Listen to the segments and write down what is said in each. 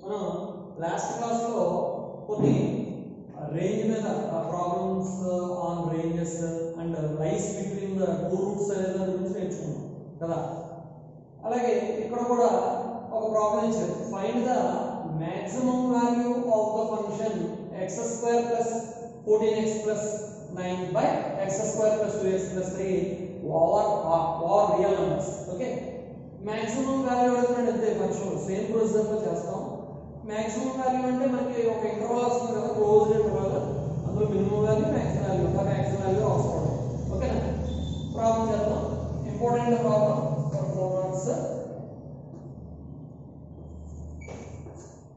మనం లాస్ట్ క్లాస్లో కొన్ని రేంజ్ మీద problems on ranges and lies between the two roots అనే దాని గురించి నేర్చుకున్నాం కదా. అలాగే ఇక్కడ కూడా ఒక ప్రాబ్లం ఇచ్చారు. Find the maximum value of the function x² plus 14x plus 9 by x² plus 2x plus 3 over real numbers. Okay, maximum value అడుగుతున్నాడు అంతే. ఫంక్షన్ సేమ్ ప్రొసీజర్ లో చేస్తాం. మాక్సిమం వాల్యూ అంటే మనకి ఒక ఇంటర్వల్ వస్తుంది కదా, క్లోజ్డ్ ఇంటర్వల్, అందులో మినిమం వాల్యూ మాక్సిమం వాల్యూ ఒక మాక్సిమం వాల్యూ అవసరం. ఓకేనా, ప్రాబ్లం చేద్దాం. Important problem for 4 marks.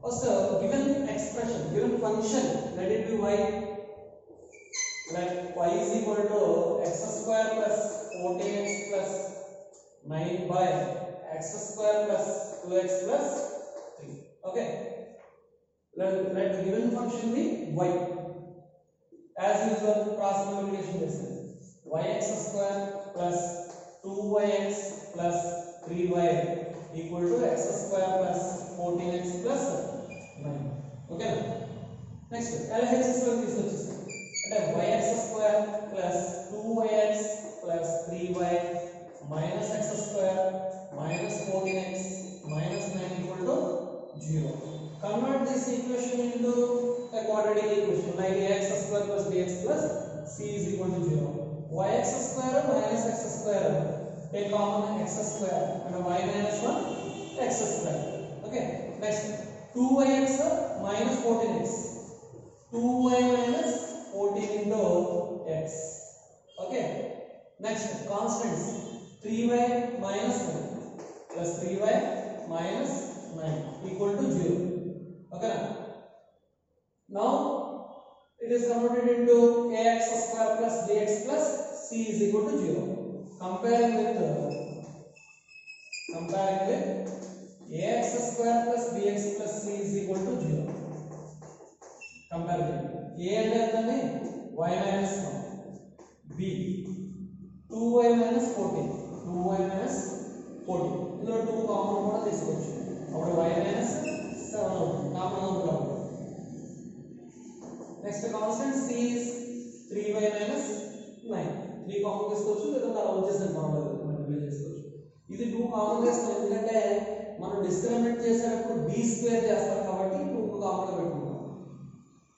First, given expression, given function, let it be y, like y is equal to x² plus 14x plus 9 by x² plus 2x plus 3. Okay, let the given function be y. As usual, cross multiplication చేస్తాం. yx² plus 2yx plus 3y equal to x² plus 14x plus 9. Okay, next LHS లో తీసుకొచ్చేస్తాం. అంటే yx² plus 2yx plus 3y minus x² minus 14x minus 9 equal to 0. Convert this equation into a quadratic equation like ax² plus bx plus c is equal to 0. yx² minus x² take common x² and y minus 1 x². Okay, next 2yx minus 14x, 2y minus 14 into x. Okay, next constants 3y minus 9 plus 3y minus 9 equal to 0. Okay, now it is converted into ax² plus bx plus c is equal to 0. Comparing with ax² plus bx plus c is equal to 0. Compare a అంటే ఎంతండి, y minus 1, b 2y minus 14, 2y minus 14, ఇందులో 2 common కూడా తీసుకోవచ్చు. అప్పుడు y minus 7 అవుతుంది, common అవుతుంది కాబట్టి. Next constant c is 3y minus 9, 3 common తీసుకోవచ్చు, లేదంటే అలా వచ్చేసరికి పర్వాలేదు, మల్టిప్లై చేసుకోవచ్చు. ఇది 2 కామన్ చేస్తాం, ఎందుకంటే మనం డిస్క్రిమినేట్ చేసేటప్పుడు b² చేస్తాం కాబట్టి 2 కామన్ గా పెట్టుకుంటాం.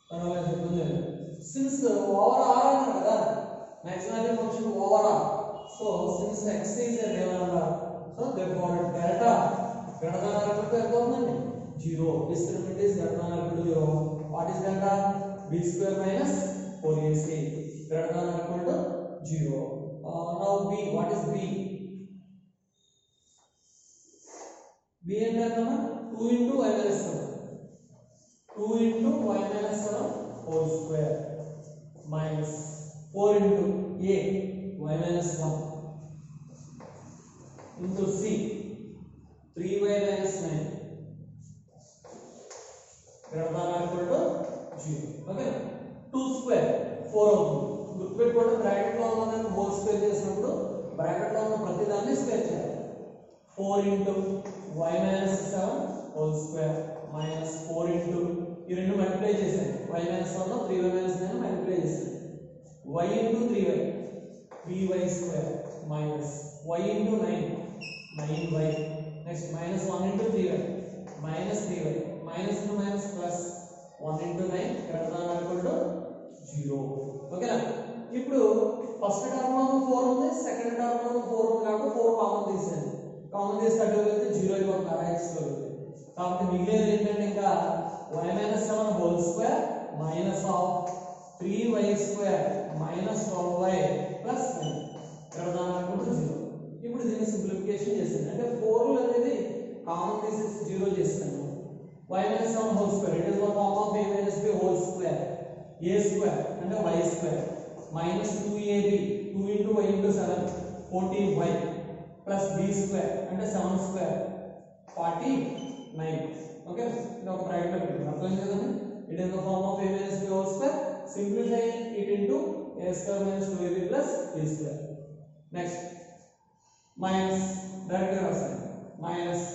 పర్వాలేదు, ఇబ్బంది లేదు. సిన్స్ ఓవర్ r అన్నారు కదా, maximum function over r, so since x is a real number, so therefore delta greater than or equal to ఎంత అవుతుందండి, 0. Discriminant is greater than or equal to 0. What is delta? b² minus 4ac greater than or equal to 0. Now b, what is b? b అంటే ఎంత, 2 into y minus 7, 2 into y minus 7 whole square minus 4 into a y minus 1 into c 3y minus 9 greater than or equal to 0. Okay, 2 square 4 అవుతుంది. గుర్తుపెట్టుకోండి, bracket లో ఉన్నదాన్ని whole square చేసినప్పుడు bracket లో ఉన్న ప్రతి దాన్ని స్క్వేర్ చేయాలి. 4 into y minus 7 whole square minus 4 into ఈ రెండు మల్టిప్లై చేశాను, y minus 1 3y minus 9 multiply చేశాను, y into 3y 3y square minus y into 9 9y, next minus 1 into 3y minus 3y, minus into minus plus 1 into 9 greater than or equal to 0. ఓకేనా, ఇప్పుడు first term లో 4 ఉంది, second term లో 4 ఉంది కాబట్టి 4 common తీసేయండి. Common తీసి 30 వెళ్తే 0 అయిపోతుంది, RX లో వెళ్తే. కాబట్టి మిగిలేది ఏంటంటే ఇంకా y minus 7 whole square minus of 3y square minus 12y plus 9 greater than or equal to 0. ఇప్పుడు దీన్ని సింప్లిఫికేషన్ చేసాను, అంటే 4 అనేది కామన్ తీసేసి 0 చేస్తాను. y minus 7 whole square, it is the form of a minus b whole square, a square అంటే y square minus 2ab 2 into y into 7 14y plus b square అంటే 7 square 49. Okay, ఇది ఒక bracket లో పెట్టుకుందాం, అర్థం కదండి. It is the form of a minus b whole square, simplify it into a² minus 2ab plus b square. Next minus direct గా రాస్తాను, minus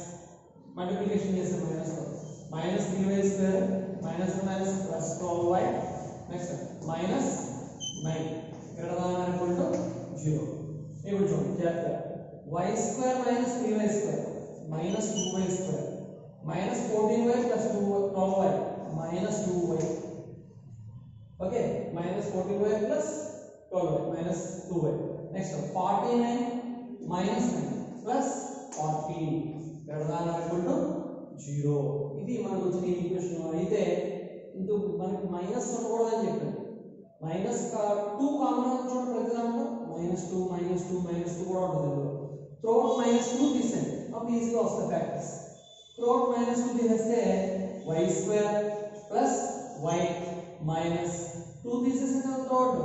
multiplication చేస్తే minus 3 y square minus 3y square minus 2y square minus 14y plus 12y minus 2y. Okay, minus 14y plus 12y minus 2y. Next 49 minus 9 plus 40 greater than or equal to 0. ఇది మనకు వచ్చిన equation. అయితే ఇందు మనకి minus ఉండకూడదని చెప్పాను. Minus 2 common చూడండి, ప్రతి దాంట్లో -2 కూడా ఉంటుంది. త్రోట్ -2 తీసేయండి, అప్పుడు ఈజీగా వస్తాయి ఫ్యాక్టర్స్. త్రోట్ -2 తీసేస్తే y square plus y minus 2 తీసేస్తే త్రోట్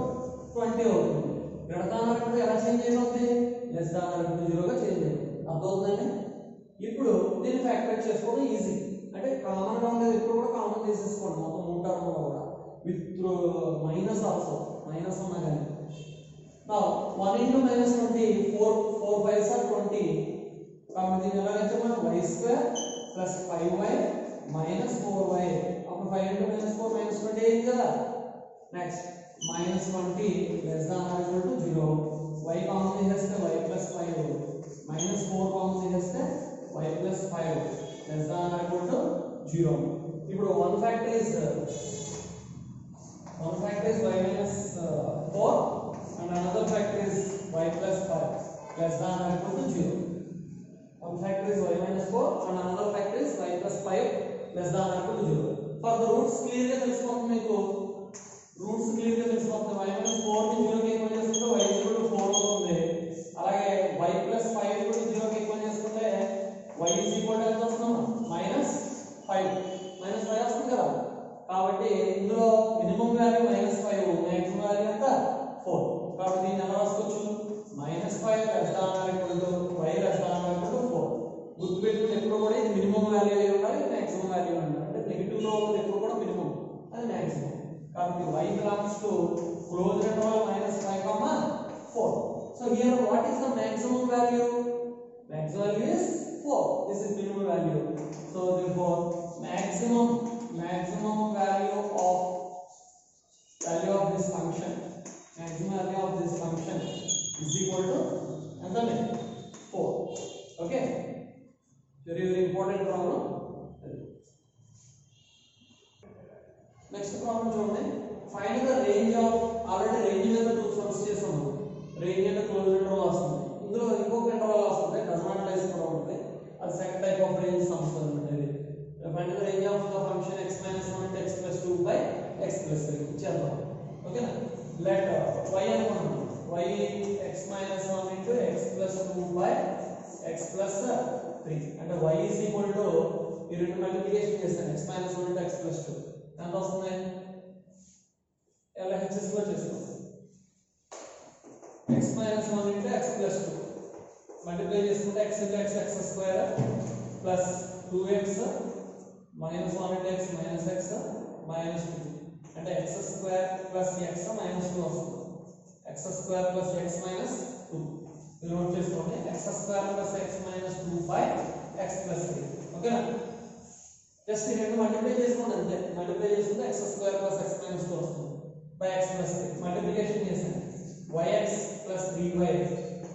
20 అవుతుంది. Greater than or equal to ఎలా చేంజ్ అవుతుంది? Less than or equal to 0 గా చేంజ్ అవుతుంది. అర్థమవుతుందండి? ఇప్పుడు దీన్ని ఫ్యాక్టరైజ్ చేసుకోవడం ఈజీ. అంటే కామన్ గా ఉండేది ఇప్పుడు కూడా కామన్ తీసేసుకోండి మొత్తం 3 టర్మ్ లో కూడా విత్ మైనస్ ఆల్సో, మైనస్ ఉన్నా కానీ. Now 1 into minus 20 4 5s are 20. కాబట్టి దీన్ని ఎలా రాయొచ్చు? y square plus 5y minus 4y. అప్పుడు 5 into minus 4 minus 20 అయింది కదా. Next minus 20 less than or equal to 0. y common తీసేస్తే y plus 5 minus 4 కామన్ తీసేస్తే y plus 5 less than or equal to 0. ఇప్పుడు one factor is y minus 4 and another factor is y plus 5 less than or equal to 0. One factor is y minus 4 and another factor is y plus 5 less than or equal to 0. For the roots clear గా తెలుసుకోవాలి మీకు. Roots clear గా తెలుసుకోవాలి. y minus 4 ని 0 కి equal చేసుకుంటే y is equal to 4 అవుతుంది. అలాగే y plus 5 ని 0 కి ఈక్వల్ చేసుకుంటే y is equal to ఎంత వస్తుంది? -5 వస్తుంది కదా. కాబట్టి ఇందులో మినిమం వాల్యూ -5, మాక్సిమం వాల్యూ ఎంత 4. కాబట్టి దీన్ని ఎలా రాసుకోవచ్చు? -5 less than or equal to y less than or equal to 4. గుర్తుపెట్టుకుని ఎప్పుడు కూడా ఇది మినిమం వాల్యూ అయి ఉండాలి, మాక్సిమం వాల్యూ ఉండాలి. అంటే నెగటివ్ లో ఉన్నది ఎప్పుడు కూడా మినిమం, అది మాక్సిమం. కాబట్టి y belongs to closed interval -5, 4. So here what is the maximum value? Maximum value is 4. This is minimum value. So therefore maximum value of this function, maximum value of this function is equal to ఎంత? 4. Okay, very important problem. Next problem చూడండి. Find the range of, already range మీద 2 sums చేసాము. range అంటే closed interval వస్తుంది. ఇందులో ఇంకొక interval వస్తుంది, does not lies కూడా ఉంటుంది. అది second type of range sums అన్నమాట. ఇది find the range of the function x minus 1 into x plus 2 by x plus 3 ఇచ్చేద్దాం. ఓకేనా? లెట్ y అనుకుందాం. y x minus 1 into x plus 2 by x plus 3 అంటే y is equal to ఈ రెండు multiplication చేస్తాను. x minus 1 into x plus 2 ఎంత వస్తుంది? LHS లో చేస్తాం. x minus 1 into x plus 2 multiply చేసుకుంటే x into x x square plus 2x minus 1 into x minus x minus 2 అంటే x square plus x minus 2 వస్తుంది. x square plus x minus 2 ఇది note చేసుకోండి. x square plus x minus 2 by x plus 3. ఓకేనా? Just ఈ రెండు multiply చేసుకోండి అంతే. Multiply చేసుకుంటే x square plus x minus 2 వస్తుంది by x plus 3. మల్టిప్లికేషన్ చేసాను. yx plus 3y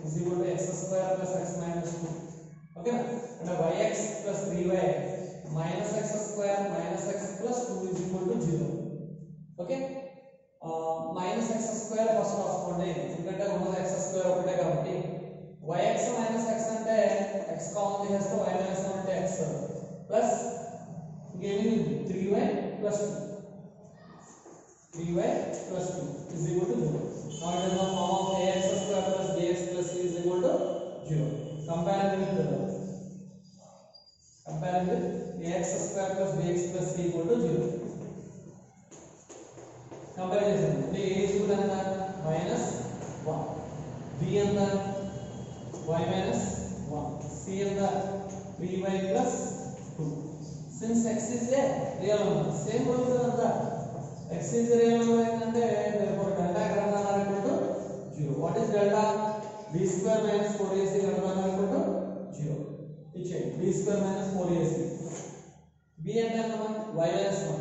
is equal to x square plus x minus 2. ఓకేనా? అంటే yx plus 3y minus x square minus x plus 2 is equal to 0. Okay? minus x square first రాసుకోండి, ఎందుకంటే ఉన్నది x square ఒకటే కాబట్టి. yx minus x అంటే x common తీసేస్తే y minus 1 అంటే x ప్లస్ ఇంకేమి 3y plus 2. 3y plus 2 is equal to 0. Now it is the form of ax square plus bx plus c is equal to 0. Comparing with ax square plus bx plus c equal to 0. Compare చేద్దాం. అంటే a is equal to minus 1, b ఎంత y minus 1, c ఎంత 3y plus 2. Since x is a real number, same procedure అంతా. x is a real number ఏంటంటే therefore delta greater than or equal to 0. What is delta? b square minus 4ac greater than or equal to 0. ఇచ్చేయండి. b square minus 4ac. b అంటే ఎంత? y minus 1.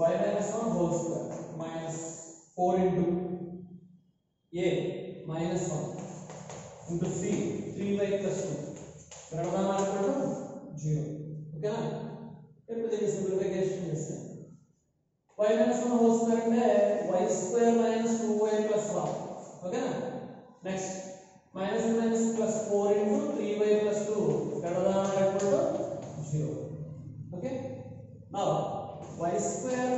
y minus 1 whole square minus 4 into a minus 1 into c 3y plus 2 greater than or equal to 0. Okay na? ఇప్పుడు దీన్ని simplification చేస్తే y minus 1 whole square అంటే y square minus 2y plus 1. Okay na? Next minus and minus plus 4 into 3y plus 2 greater than or equal to 0. Okay? Now y square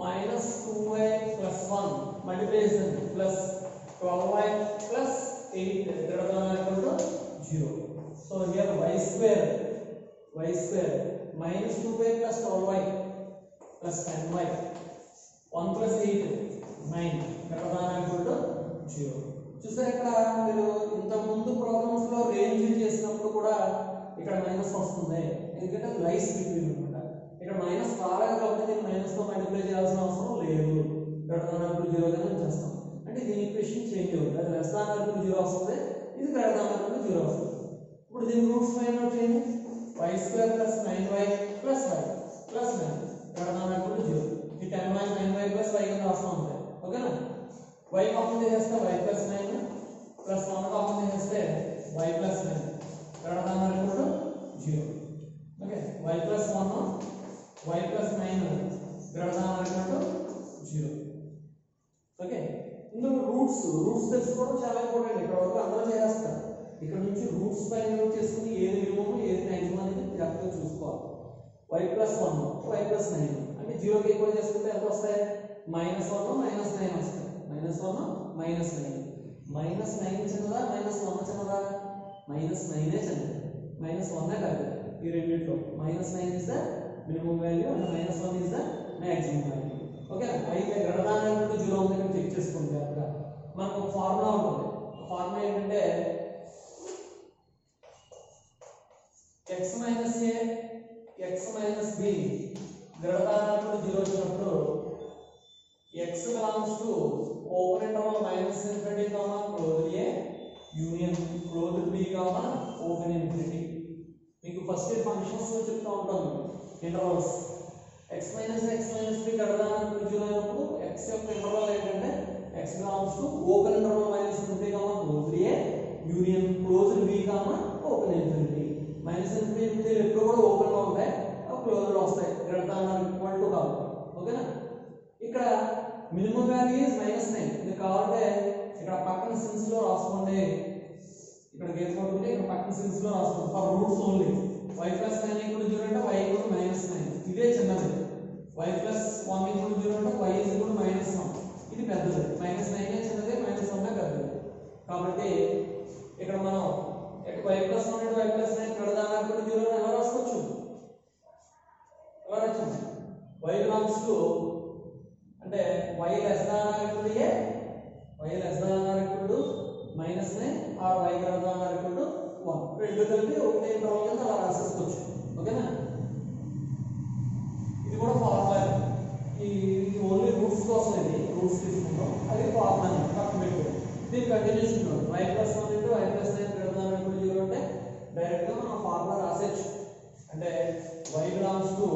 minus 2y plus 1 multiplication plus 12y plus 8 greater than or equal to 0. So here y square minus 2y plus 12y plus 10y 1 plus 8 9 greater than or equal to 0. చూసారు ఇక్కడ మీరు ఇంత ముందు programmes లో range చేసినప్పుడు కూడా ఇక్కడ minus వస్తుంది ఎందుకంటే లైస్ బిట్వీన్ అన్నమాట. ఇక్కడ మైనస్ రాలేదు కాబట్టి దీన్ని మైనస్ తో మల్టిప్లై చేయాల్సిన అవసరం లేదు. గ్రేటర్ దాన్ ఆర్ ఈక్వల్ 0 గానే చేస్తాం. అంటే దీని ఈక్వేషన్ చేంజ్ అవుతుంది. అది లెస్ దాన్ ఆర్ ఈక్వల్ 0 వస్తుంది, ఇది గ్రేటర్ దాన్ ఆర్ ఈక్వల్ 0 వస్తుంది. ఇప్పుడు దీని రూట్స్ ఫైండ్ అవుట్ చేయండి. y square plus 9y plus y plus 9 greater than or equal 0. ఈ 10y 9y plus y కింద వస్తా ఉంటాయి. ఓకేనా? y కామన్ తీసేస్తే y plus 9 plus 1 కామన్ తీసేస్తే y plus 9 greater than or equal to 0. Okay, y plus 1 y plus 9 greater than or equal to 0. Okay, ఇందులో roots తెలుసుకోవడం చాలా ఇంపార్టెంట్. ఇక్కడ వరకు అందరూ చేస్తారు. ఇక్కడ నుంచి రూట్స్ ఫైండ్ అవుట్ చేసుకుని ఏది మినిమం ఏది మాక్సిమం అనేది జాగ్రత్తగా చూసుకోవాలి. y plus 1 y plus 9 అంటే 0 కి ఈక్వల్ చేసుకుంటే ఎంత వస్తాయి? -1 -9 వస్తాయి. -1 -9 -9 చిన్నదా -1 చిన్నదా? -9 చిన్నది, -1 కాదు. ఈ రెండిట్లో -9 is the minimum value and -1 is the maximum value. Okay, అయితే greater than or equal to 0 ఉందని చెక్ చేసుకోండి జాగ్రత్తగా. మనకు ఒక ఫార్ములా ఉంటుంది. ఫార్ములా ఏంటంటే x minus a x minus b greater than or equal to 0 వచ్చినప్పుడు x belongs to open interval minus infinity comma closed a union closed b comma open infinity. మీకు first year functions లో చెప్తా ఉంటాను intervals. x minus b greater than or equal to 0 అయినప్పుడు x యొక్క interval ఏంటంటే x belongs to open interval minus infinity comma closed a union closed b comma open infinity. Minus infinity ఎప్పుడు కూడా open గా ఉంటాయి, అవి క్లోజ్ లో వస్తాయి. Greater than or equal to కావాలి. ఓకేనా? ఇక్కడ మినిమం వాల్యూ ఇస్ -9. మీకు కావాలంటే ఇక్కడ పక్కన సిన్స్ లో రాసుకోండి. ఇక్కడ గీత కొట్టుకుంటే ఇక్కడ పక్కన సిన్స్ లో రాసుకోండి. For roots only y plus 9 equal to 0 అంటే y equal to -9. ఇదే చిన్నది. y plus 1 equal to 0 అంటే y is equal to -1. ఇది పెద్దది. -9 చిన్నది, -1 పెద్దది. కాబట్టి ఇక్కడ మనం y plus 1 into y plus 9 greater than or equal to 0 ఎలా రాసుకోవచ్చు? ఎలా రాయొచ్చు? y belongs to అంటే y less than or equal to a, y less than or equal to -9 or y greater than or equal to 1. రెండు కలిపి ఒకటే interval కింద అలా రాసేసుకోవచ్చు. ఓకేనా? ఇది కూడా ఫార్ములా. ఇది ఓన్లీ రూట్స్ కోసం, ఇది రూట్స్ తీసుకుంటాం. అది ఫార్ములా పక్కన పెట్టుకోండి. దీని continuation y plus 1 into y plus 9 greater than or equal to 0 అంటే డైరెక్ట్ గా మనం ఫార్ములా రాసేయచ్చు. అంటే y belongs to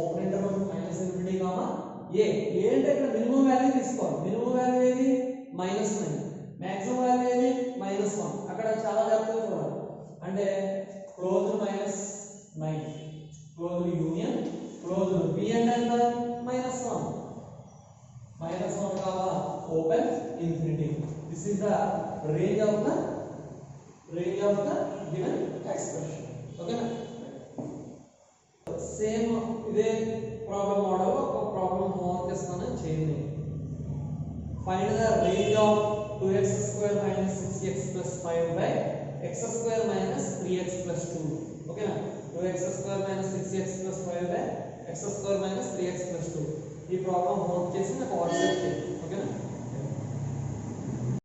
open interval minus infinity comma a. a అంటే ఇక్కడ మినిమం వాల్యూ తీసుకోవాలి. మినిమం వాల్యూ ఏది? -9. మాక్సిమం వాల్యూ ఏది? -1. అక్కడ చాలా జాగ్రత్తగా చూడాలి. అంటే closed -9 closed union closed b అంటే ఎంత? -1 -1 comma open infinity. This is the range of the given expression. Okay na? Same ఇదే ప్రాబ్లం మోడల్ ఒక ప్రాబ్లం హోంవర్క్ చేస్తాను చేయండి. Find the range of 2x square minus 6x plus 5 by x square minus 3x plus 2. Okay na? 2x square minus 6x plus 5 by x square minus 3x plus 2. ఈ problem homework చేసి నాకు WhatsApp చేయండి. ఓకేనా?